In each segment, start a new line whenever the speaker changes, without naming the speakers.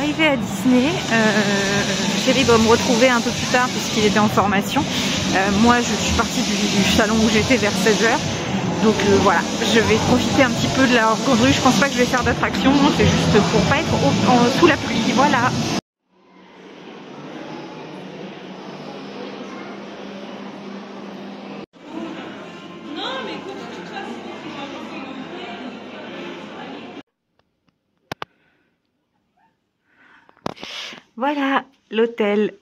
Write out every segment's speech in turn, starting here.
arrivée à Disney. Chéri va me retrouver un peu plus tard puisqu'il était en formation. Moi je suis partie du salon où j'étais vers 16 h. Donc voilà, je vais profiter un petit peu de la grue. Je pense pas que je vais faire d'attraction, c'est juste pour pas être sous la pluie. Voilà. Voilà l'hôtel,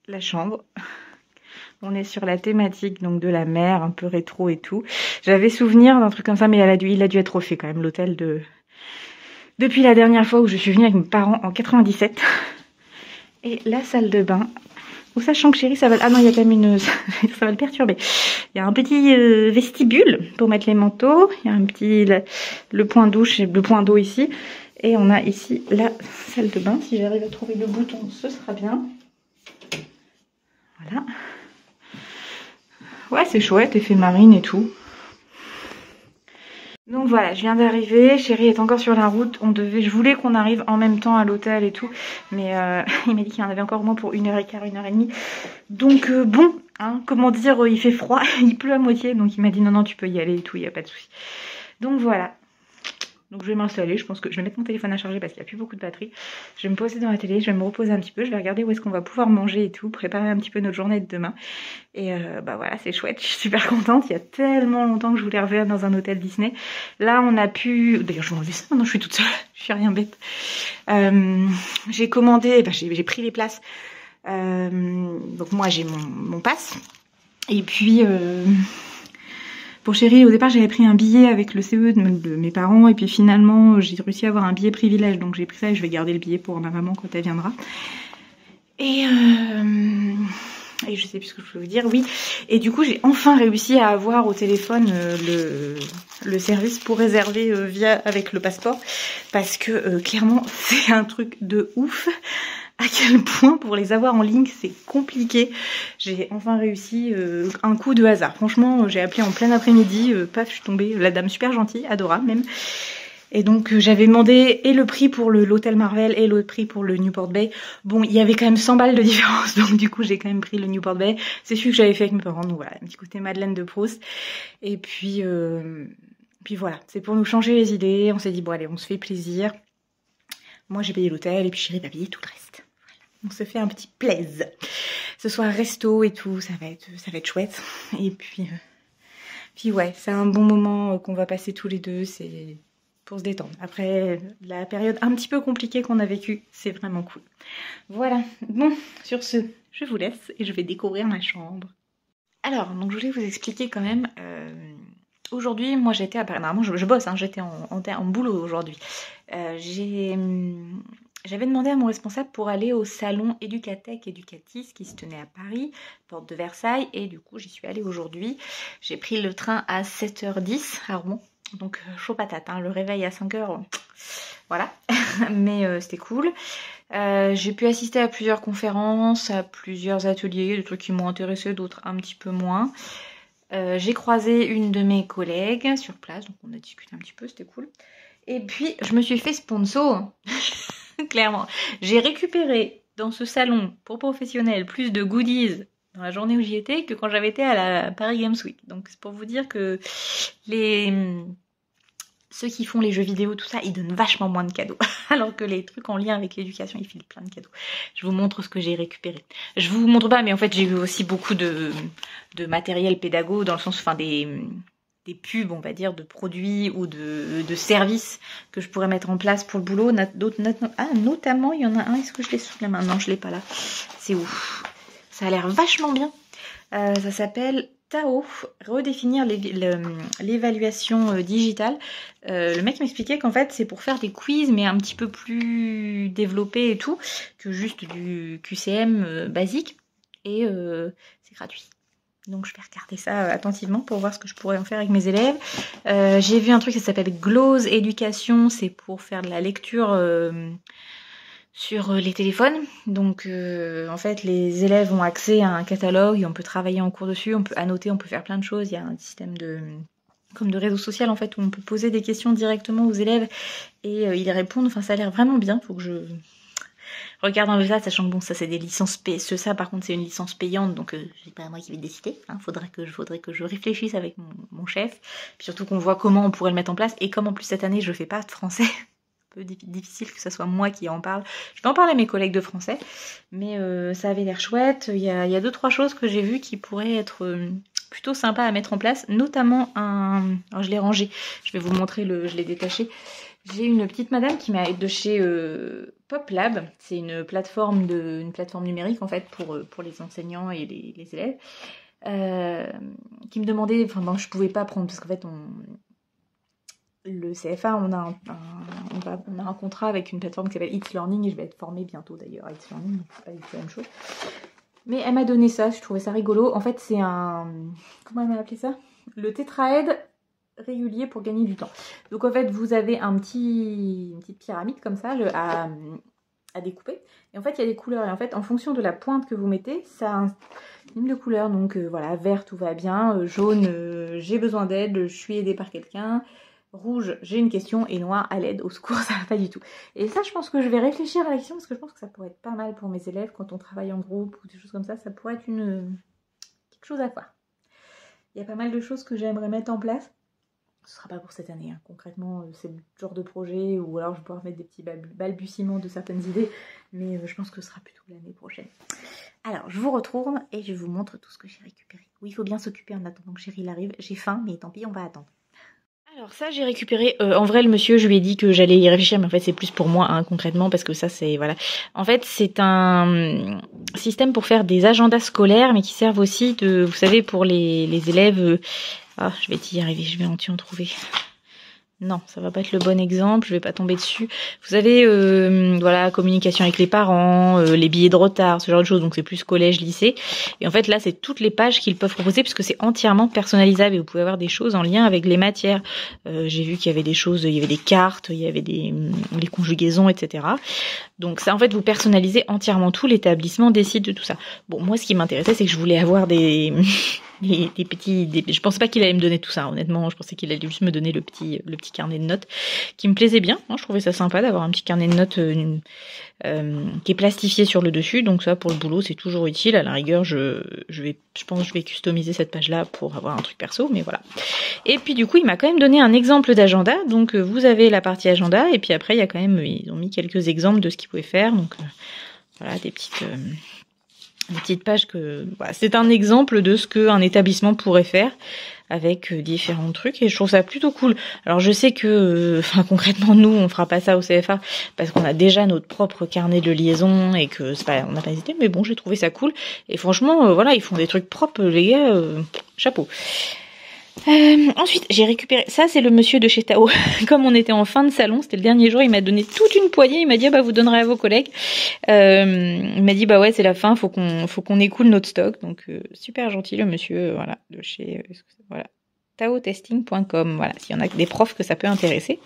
la chambre. On est sur la thématique donc de la mer, un peu rétro et tout. J'avais souvenir d'un truc comme ça, mais il a dû être refait quand même l'hôtel depuis la dernière fois où je suis venue avec mes parents en 97. Et la salle de bain, où sachant que chérie ça va... Ah non, il y a quand même une... ça va le perturber. Il y a un petit vestibule pour mettre les manteaux. Il y a un petit... le point douche et le point d'eau ici. Et on a ici la salle de bain. Si j'arrive à trouver le bouton, ce sera bien. Voilà. Ouais, c'est chouette, effet marine et tout. Donc voilà, je viens d'arriver. Chéri est encore sur la route. Je voulais qu'on arrive en même temps à l'hôtel et tout. Mais il m'a dit qu'il y en avait encore au moins pour 1h15, 1h30. Donc bon, hein, comment dire, il fait froid, il pleut à moitié. Donc il m'a dit non, tu peux y aller et tout, il n'y a pas de souci. Donc voilà. Donc je vais m'installer, je pense que je vais mettre mon téléphone à charger parce qu'il n'y a plus beaucoup de batterie. Je vais me poser dans la télé, je vais me reposer un petit peu, je vais regarder où est-ce qu'on va pouvoir manger et tout, préparer un petit peu notre journée de demain. Et bah voilà, c'est chouette, je suis super contente. Il y a tellement longtemps que je voulais revenir dans un hôtel Disney. Là on a pu... D'ailleurs je vais enlever ça, maintenant je suis toute seule, je suis rien bête. J'ai commandé, j'ai pris les places. Donc moi j'ai mon pass. Et puis... Pour Chéri, au départ, j'avais pris un billet avec le CE de mes parents et puis finalement, j'ai réussi à avoir un billet privilège. Donc j'ai pris ça et je vais garder le billet pour ma maman quand elle viendra. Et je sais plus ce que je peux vous dire, oui. Et du coup, j'ai enfin réussi à avoir au téléphone le service pour réserver avec le passeport. Parce que clairement, c'est un truc de ouf. À quel point pour les avoir en ligne c'est compliqué. J'ai enfin réussi un coup de hasard. Franchement j'ai appelé en plein après-midi, paf je suis tombée, la dame super gentille, adorable même. Et donc j'avais demandé et le prix pour l'hôtel Marvel et le prix pour le Newport Bay. Bon il y avait quand même 100 balles de différence donc du coup j'ai quand même pris le Newport Bay. C'est celui que j'avais fait avec mes parents, donc voilà, un petit côté Madeleine de Proust. Et puis voilà, c'est pour nous changer les idées. On s'est dit bon allez on se fait plaisir. Moi j'ai payé l'hôtel et puis Chéri va payer tout le reste. On se fait un petit plaise. Ce soir resto et tout, ça va être chouette. Et puis ouais, c'est un bon moment qu'on va passer tous les deux, c'est pour se détendre. Après la période un petit peu compliquée qu'on a vécue, c'est vraiment cool. Voilà, bon, sur ce, je vous laisse et je vais découvrir ma chambre. Alors, donc je voulais vous expliquer quand même... Aujourd'hui, moi j'étais à Paris, normalement je bosse, hein, j'étais en boulot aujourd'hui. J'avais demandé à mon responsable pour aller au salon Educatech Educatis qui se tenait à Paris, porte de Versailles, et du coup j'y suis allée aujourd'hui. J'ai pris le train à 7h10 à Rouen, donc chaud patate, hein, le réveil à 5h, voilà, mais c'était cool. J'ai pu assister à plusieurs conférences, à plusieurs ateliers, des trucs qui m'ont intéressé, d'autres un petit peu moins. J'ai croisé une de mes collègues sur place, donc on a discuté un petit peu, c'était cool. Et puis je me suis fait sponsor, clairement. J'ai récupéré dans ce salon pour professionnels plus de goodies dans la journée où j'y étais que quand j'avais été à la Paris Games Week. Donc c'est pour vous dire que ceux qui font les jeux vidéo, tout ça, ils donnent vachement moins de cadeaux. Alors que les trucs en lien avec l'éducation, ils filent plein de cadeaux. Je vous montre ce que j'ai récupéré. Je vous montre pas, mais en fait, j'ai eu aussi beaucoup de matériel pédago, dans le sens, enfin, des pubs, on va dire, de produits ou de services que je pourrais mettre en place pour le boulot. Notamment, il y en a un, est-ce que je l'ai sous la main? Non, je l'ai pas là. C'est ouf. Ça a l'air vachement bien. Ça s'appelle... Tao, redéfinir l'évaluation digitale. Le mec m'expliquait qu'en fait c'est pour faire des quiz mais un petit peu plus développés et tout que juste du QCM basique, et c'est gratuit. Donc je vais regarder ça attentivement pour voir ce que je pourrais en faire avec mes élèves. J'ai vu un truc qui s'appelle Glose Éducation, c'est pour faire de la lecture sur les téléphones. Donc en fait les élèves ont accès à un catalogue et on peut travailler en cours dessus, on peut annoter, on peut faire plein de choses. Il y a un système comme de réseau social en fait, où on peut poser des questions directement aux élèves et ils y répondent. Enfin, ça a l'air vraiment bien. Faut que je regarde un peu ça, sachant que bon, ça c'est des licences payantes. Ça par contre c'est une licence payante, donc c'est pas moi qui vais décider. Hein. Faudrait que je réfléchisse avec mon chef. Puis surtout qu'on voit comment on pourrait le mettre en place. Et comme en plus cette année je fais pas de français, un peu difficile que ce soit moi qui en parle. Je peux en parler à mes collègues de français, mais ça avait l'air chouette. Il y a 2-3 choses que j'ai vues qui pourraient être plutôt sympas à mettre en place, notamment alors je l'ai rangé, je vais vous montrer je l'ai détaché. J'ai une petite madame qui m'a de chez PopLab, c'est une plateforme numérique en fait pour les enseignants et les élèves, qui me demandait, enfin bon, je pouvais pas prendre parce qu'en fait le CFA, on a un contrat avec une plateforme qui s'appelle It's Learning et je vais être formée bientôt d'ailleurs à It's Learning, c'est pas du tout la même chose. Mais elle m'a donné ça, je trouvais ça rigolo. En fait, c'est comment elle m'a appelé ça? Le tétraède régulier pour gagner du temps. Donc en fait, vous avez une petite pyramide comme ça à découper. Et en fait, il y a des couleurs. Et en fait, en fonction de la pointe que vous mettez, ça a un type de couleur. Donc voilà, vert, tout va bien. Jaune, j'ai besoin d'aide, je suis aidée par quelqu'un. Rouge, j'ai une question, et noir, à l'aide, au secours, ça va pas du tout. Et ça, je pense que je vais réfléchir à l'action parce que je pense que ça pourrait être pas mal pour mes élèves quand on travaille en groupe ou des choses comme ça. Ça pourrait être quelque chose à voir. Il y a pas mal de choses que j'aimerais mettre en place. Ce sera pas pour cette année, hein. Concrètement, c'est le genre de projet ou alors je vais pouvoir mettre des petits balbutiements de certaines idées, mais je pense que ce sera plutôt l'année prochaine. Alors, je vous retourne et je vous montre tout ce que j'ai récupéré. Oui, il faut bien s'occuper en attendant que Chérie arrive. J'ai faim, mais tant pis, on va attendre. Alors ça j'ai récupéré, en vrai le monsieur je lui ai dit que j'allais y réfléchir mais en fait c'est plus pour moi hein, concrètement parce que ça c'est voilà. En fait c'est un système pour faire des agendas scolaires mais qui servent aussi vous savez pour les élèves, je vais y arriver, je vais en trouver. Non, ça va pas être le bon exemple, je vais pas tomber dessus. Vous savez, voilà, communication avec les parents, les billets de retard, ce genre de choses, donc c'est plus collège, lycée. Et en fait là, c'est toutes les pages qu'ils peuvent proposer puisque c'est entièrement personnalisable et vous pouvez avoir des choses en lien avec les matières. J'ai vu qu'il y avait des choses, il y avait des cartes, il y avait les conjugaisons, etc. Donc ça, en fait, vous personnalisez entièrement tout, l'établissement décide de tout ça. Bon, moi, ce qui m'intéressait, c'est que je voulais avoir des petits... Je pensais pas qu'il allait me donner tout ça, honnêtement. Je pensais qu'il allait juste me donner le petit carnet de notes qui me plaisait bien. Je trouvais ça sympa d'avoir un petit carnet de notes qui est plastifié sur le dessus. Donc ça, pour le boulot, c'est toujours utile. À la rigueur, je pense que je vais customiser cette page-là pour avoir un truc perso, mais voilà. Et puis du coup, il m'a quand même donné un exemple d'agenda. Donc vous avez la partie agenda et puis après, il y a quand même... Ils ont mis quelques exemples de ce qu'ils pouvaient faire. Donc voilà, des petites pages voilà, c'est un exemple de ce qu'un établissement pourrait faire avec différents trucs et je trouve ça plutôt cool. Alors je sais que concrètement nous on fera pas ça au CFA parce qu'on a déjà notre propre carnet de liaison et que on n'a pas hésité, mais bon j'ai trouvé ça cool et franchement voilà, ils font des trucs propres les gars, chapeau. Ensuite, j'ai récupéré... Ça, c'est le monsieur de chez Tao. Comme on était en fin de salon, c'était le dernier jour, il m'a donné toute une poignée. Il m'a dit, vous donnerez à vos collègues. Il m'a dit, ouais, c'est la fin, faut qu'on écoule notre stock. Donc, super gentil, le monsieur, voilà, de chez... voilà, taotesting.com. Voilà, s'il y en a des profs que ça peut intéresser.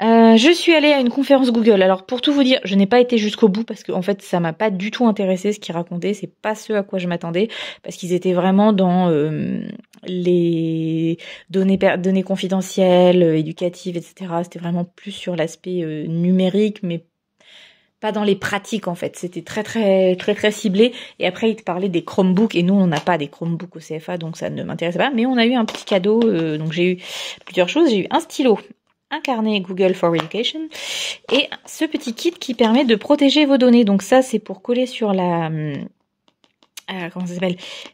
Je suis allée à une conférence Google. Alors pour tout vous dire, je n'ai pas été jusqu'au bout parce que en fait ça m'a pas du tout intéressé ce qu'ils racontaient. C'est pas ce à quoi je m'attendais parce qu'ils étaient vraiment dans les données confidentielles, éducatives, etc. C'était vraiment plus sur l'aspect numérique, mais pas dans les pratiques en fait. C'était très ciblé. Et après ils te parlaient des Chromebooks et nous on n'a pas des Chromebooks au CFA donc ça ne m'intéressait pas. Mais on a eu un petit cadeau. Donc j'ai eu plusieurs choses. J'ai eu un stylo, un carnet Google for Education et ce petit kit qui permet de protéger vos données. Donc ça, c'est pour coller sur la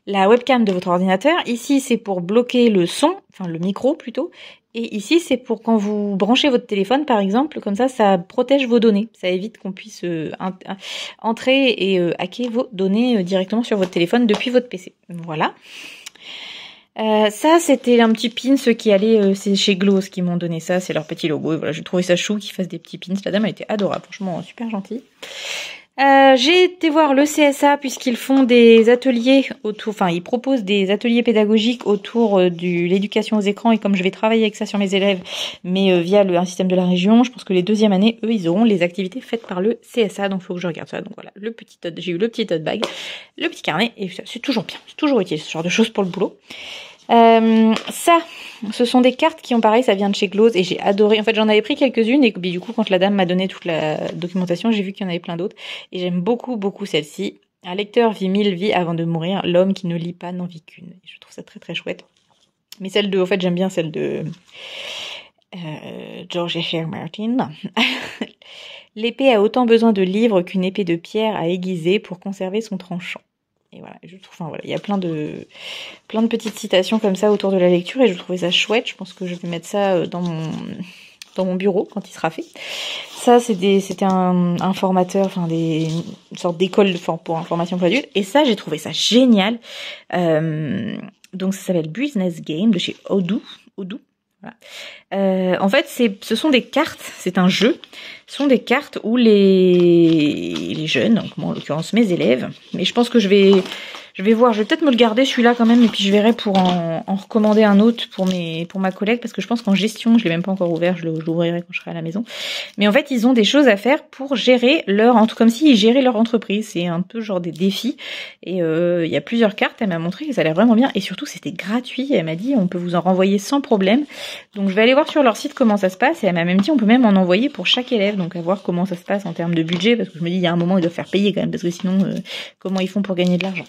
webcam de votre ordinateur. Ici, c'est pour bloquer le son, enfin le micro plutôt. Et ici, c'est pour quand vous branchez votre téléphone, par exemple, comme ça protège vos données. Ça évite qu'on puisse entrer et hacker vos données directement sur votre téléphone depuis votre PC. Voilà. Ça, c'était un petit pin, ceux qui allaient, c'est chez Gloss qui m'ont donné ça, c'est leur petit logo. Et voilà, j'ai trouvé ça chou qu'ils fassent des petits pins. La dame, elle était adorable, franchement, super gentille. J'ai été voir le CSA puisqu'ils font des ateliers ils proposent des ateliers pédagogiques autour de l'éducation aux écrans et comme je vais travailler avec ça sur mes élèves, mais via un système de la région, je pense que les deuxièmes années, eux, ils auront les activités faites par le CSA, donc il faut que je regarde ça. Donc voilà, j'ai eu le petit tote bag, le petit carnet et c'est toujours bien, c'est toujours utile ce genre de choses pour le boulot. Ça, ce sont des cartes qui ont pareil, ça vient de chez Glose et j'ai adoré. En fait, j'en avais pris quelques-unes et du coup, quand la dame m'a donné toute la documentation, j'ai vu qu'il y en avait plein d'autres. Et j'aime beaucoup, beaucoup celle-ci. Un lecteur vit 1000 vies avant de mourir. L'homme qui ne lit pas n'en vit qu'une. Je trouve ça très très chouette. Mais celle de, en fait, j'aime bien celle de George R. Martin. L'épée a autant besoin de livres qu'une épée de pierre à aiguiser pour conserver son tranchant. Et voilà, je trouve, enfin voilà, il y a plein de petites citations comme ça autour de la lecture et je trouvais ça chouette. Je pense que je vais mettre ça dans mon bureau quand il sera fait. Ça, c'était un formateur, enfin une sorte d'école pour information pour adultes. Et ça, j'ai trouvé ça génial. Donc ça s'appelle Business Game de chez Odoo. Voilà. En fait, ce sont des cartes, c'est un jeu. Ce sont des cartes où les jeunes, donc moi en l'occurrence mes élèves, mais je pense que je vais voir, je vais peut-être me le garder celui-là quand même, et puis je verrai pour en recommander un autre pour ma collègue, parce que je pense qu'en gestion, je l'ai même pas encore ouvert, je l'ouvrirai quand je serai à la maison. Mais en fait, ils ont des choses à faire pour gérer comme s'ils géraient leur entreprise. C'est un peu genre des défis. Et il y a plusieurs cartes, elle m'a montré que ça a l'air vraiment bien. Et surtout, c'était gratuit. Elle m'a dit, on peut vous en renvoyer sans problème. Donc je vais aller voir sur leur site comment ça se passe. Et elle m'a même dit, on peut même en envoyer pour chaque élève. Donc à voir comment ça se passe en termes de budget, parce que je me dis, il y a un moment, ils doivent faire payer quand même, parce que sinon, comment ils font pour gagner de l'argent?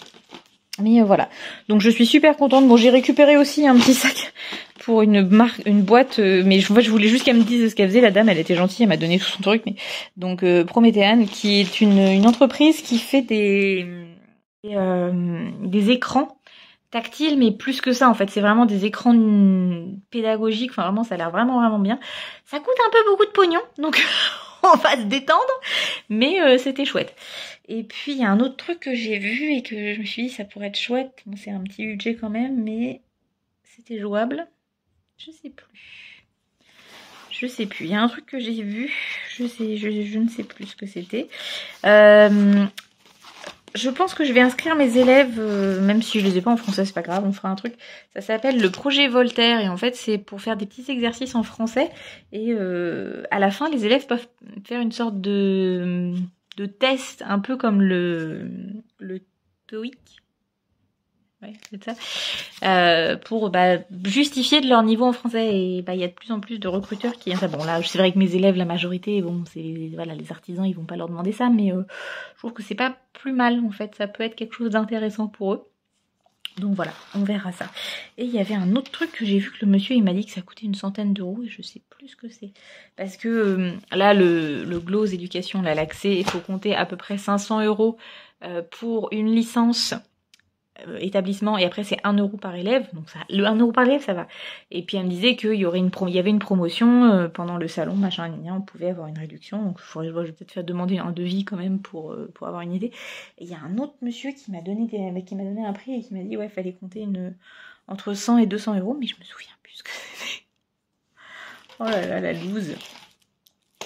Mais voilà. Donc je suis super contente. Bon, j'ai récupéré aussi un petit sac pour une boîte, mais je voulais juste qu'elle me dise ce qu'elle faisait. La dame, elle était gentille, elle m'a donné tout son truc. Mais donc Prométhéane, qui est une entreprise qui fait des écrans tactiles, mais plus que ça en fait, c'est vraiment des écrans pédagogiques. Enfin vraiment, ça a l'air vraiment vraiment bien. Ça coûte un peu beaucoup de pognon, donc on va se détendre, mais c'était chouette. Et puis il y a un autre truc que j'ai vu et que je me suis dit ça pourrait être chouette. Bon, c'est un petit budget quand même, mais c'était jouable. Je sais plus. Il y a un truc que j'ai vu, je ne sais plus ce que c'était. Je pense que je vais inscrire mes élèves, même si je les ai pas en français, c'est pas grave, on fera un truc. Ça s'appelle le projet Voltaire et en fait c'est pour faire des petits exercices en français et à la fin les élèves peuvent faire une sorte de test un peu comme le TOEIC. Ouais, c'est ça. Pour justifier de leur niveau en français et il y a de plus en plus de recruteurs qui ça. Bon là, c'est vrai que mes élèves, la majorité, bon c'est voilà les artisans, ils vont pas leur demander ça, mais je trouve que c'est pas plus mal en fait. Ça peut être quelque chose d'intéressant pour eux. Donc voilà, on verra ça. Et il y avait un autre truc que j'ai vu que le monsieur il m'a dit que ça coûtait une centaine d'euros et je sais plus ce que c'est. Parce que là le Glose Éducation, là l'accès, il faut compter à peu près 500 € pour une licence établissement et après c'est 1 € par élève, donc ça, le 1 € par élève ça va. Et puis elle me disait qu'il y avait une promotion pendant le salon, machin, on pouvait avoir une réduction, donc je vais peut-être faire demander un devis quand même pour avoir une idée. Et il y a un autre monsieur qui m'a donné un prix et qui m'a dit ouais fallait compter entre 100 et 200 €, mais je me souviens plus ce que c'était. Oh là là la loose.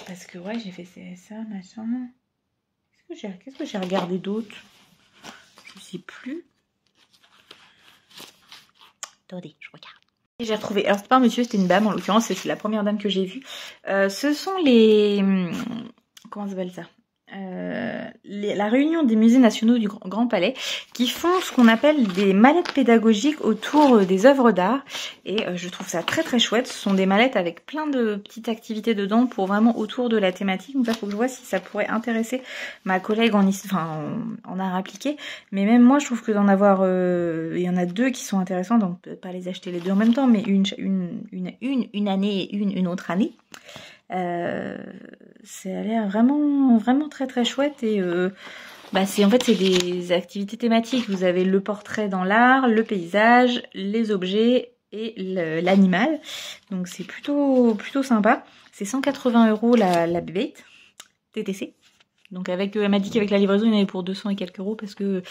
Parce que ouais j'ai fait ça, machin. Qu'est-ce que j'ai regardé d'autre? Je sais plus. Attendez, je regarde. Et j'ai retrouvé, alors c'était pas un monsieur, c'était une dame en l'occurrence, c'est la première dame que j'ai vue. Ce sont les... Comment ça s'appelle ça? La réunion des musées nationaux du Grand Palais qui font ce qu'on appelle des mallettes pédagogiques autour des œuvres d'art et je trouve ça très très chouette. Ce sont des mallettes avec plein de petites activités dedans pour vraiment autour de la thématique. Donc ça faut que je vois si ça pourrait intéresser ma collègue en art appliqué, mais même moi je trouve que d'en avoir il y en a 2 qui sont intéressants, donc peut pas les acheter les 2 en même temps, mais une année et une autre année. Ça a l'air vraiment vraiment très très chouette et c'est des activités thématiques. Vous avez le portrait dans l'art, le paysage, les objets et l'animal. Donc c'est plutôt sympa. C'est 180 € la bébête TTC. Donc elle m'a dit qu'avec la livraison il y en avait pour 200 et quelques euros parce que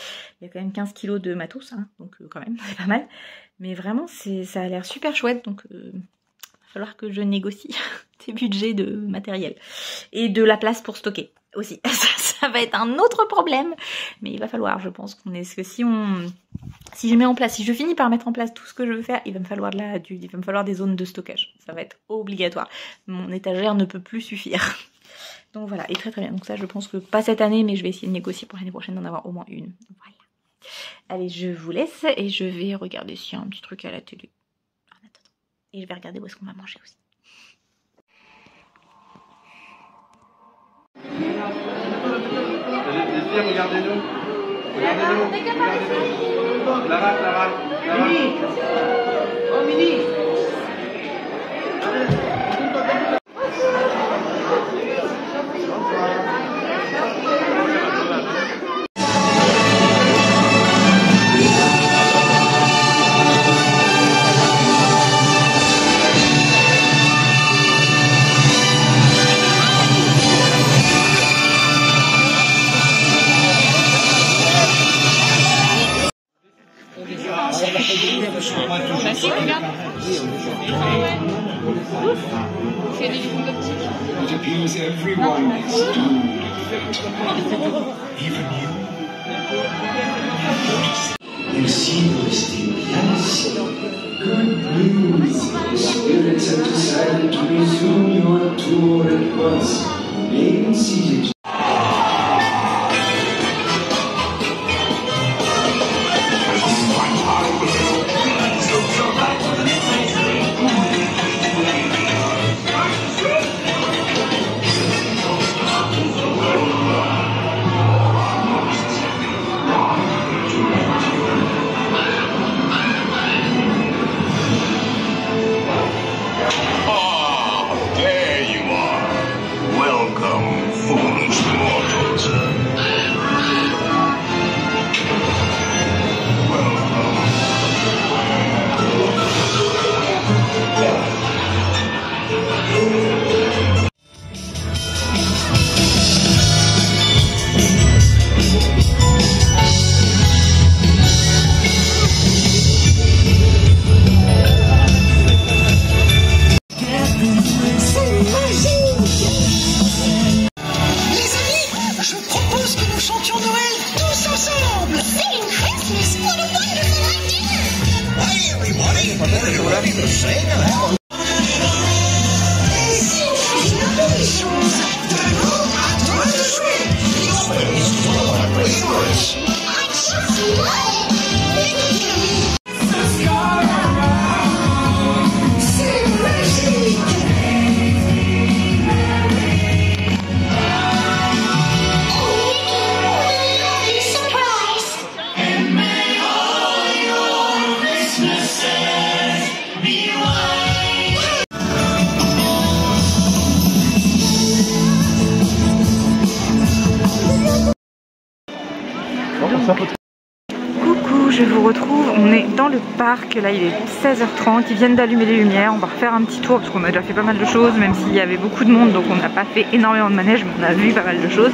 il y a quand même 15 kilos de matos, hein, donc quand même c'est pas mal. Mais vraiment ça a l'air super chouette, donc falloir que je négocie des budgets de matériel et de la place pour stocker aussi. Ça va être un autre problème, mais il va falloir, je pense qu'on est, parce que si je finis par mettre en place tout ce que je veux faire, il va me falloir des zones de stockage. Ça va être obligatoire. Mon étagère ne peut plus suffire. Donc voilà, et très très bien. Donc ça, je pense que pas cette année, mais je vais essayer de négocier pour l'année prochaine d'en avoir au moins une. Voilà. Allez, je vous laisse et je vais regarder s'il y a un petit truc à la télé. En attendant. Et je vais regarder où est-ce qu'on va manger aussi.
Les filles, regardez-nous. Regardez-nous. Regardez-nous. Clara. Mini. Oh, Mini.
Merci, regarde. C'est des joues optiques.
It appears everyone is doomed to fate. Even you. Merci de rester bien ici. Good news. The spirits have decided to resume your tour at once. Remain seated.
Coucou, je vous retrouve, on est dans le parc, là il est 16h30, ils viennent d'allumer les lumières, on va refaire un petit tour parce qu'on a déjà fait pas mal de choses, même s'il y avait beaucoup de monde, donc on n'a pas fait énormément de manège, mais on a vu pas mal de choses.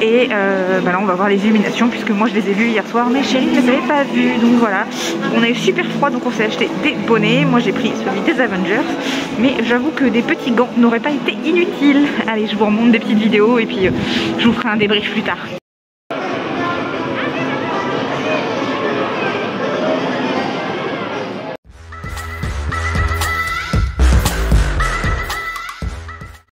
Et là on va voir les illuminations, puisque moi je les ai vues hier soir, mais chérie ne les avait pas vues, donc voilà. On a eu super froid, donc on s'est acheté des bonnets, moi j'ai pris celui des Avengers, mais j'avoue que des petits gants n'auraient pas été inutiles. Allez, je vous remonte des petites vidéos et puis je vous ferai un débrief plus tard.